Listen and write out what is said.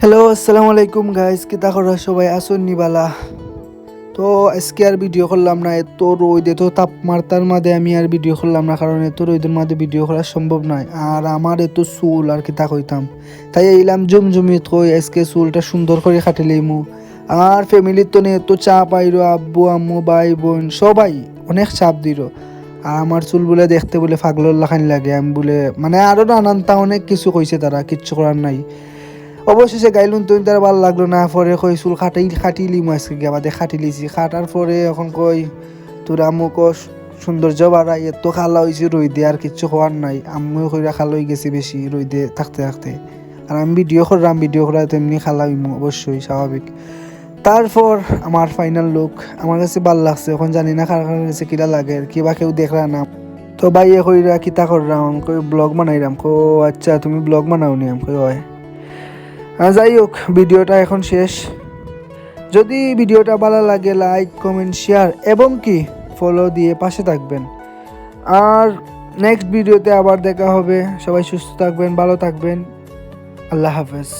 Hello আসসালামু আলাইকুম guys, কিতা করা সবাই আসুন নিবালা। তো আজকে আর ভিডিও করলাম না, এত রোদ এত তাপমাত্রার মাঝে আমি আর ভিডিও করলাম না, কারণ এত রোদের মাঝে ভিডিও করা সম্ভব নয়। আর আমার এত চুল আর কিতা কইতাম, তাই এইলাম জমজমিত কই আজকে চুলটা সুন্দর করে কাটিলাইমু। আর ফ্যামিলির তো নিয়ে এত চাপ আইরো, আব্বু আম্মু ভাই বোন সবাই অনেক চাপ দিল। আর আমার চুল বলে দেখতে বলে পাগলের লাখানি লাগে, আমি বলে মানে আরো নানানটা অনেক কিছু কইছে, তারা কিচ্ছু করার নাই। অবশেষে গাইলুন তো তার ভালো লাগলো না, পরে কই চুল খাটিলি আজকে গিয়ে বাদে খাটি লিছি। খাটার পরে এখন কই তোর আম্মু সৌন্দর্য বাড়াই, এত খালা হয়েছে রইদে আর কিচ্ছু হওয়ার নাই। আম্মু কইরা খালা হয়ে গেছে বেশি রইদে থাকতে থাকতে। আর আমি ভিডিও করলাম, ভিডিও করা তেমনি খালা হইমু অবশ্যই স্বাভাবিক। তারপর আমার ফাইনাল লুক আমার কাছে ভালো লাগছে। এখন জানি না কার কাছে কিরা লাগে, কিবা কেউ দেখলা না। তো বাইয়ে কইরা কিতা করলাম, আমি কই ব্লগ বানাইলাম। কো আচ্ছা তুমি ব্লগ বানাও নি? আমি কই হয়। যাই হোক, ভিডিওটা এখন শেষ। যদি ভিডিওটা ভালো লাগে লাইক কমেন্ট শেয়ার এবং কি ফলো দিয়ে পাশে থাকবেন। আর নেক্সট ভিডিওতে আবার দেখা হবে। সবাই সুস্থ থাকবেন, ভালো থাকবেন। আল্লাহ হাফেজ।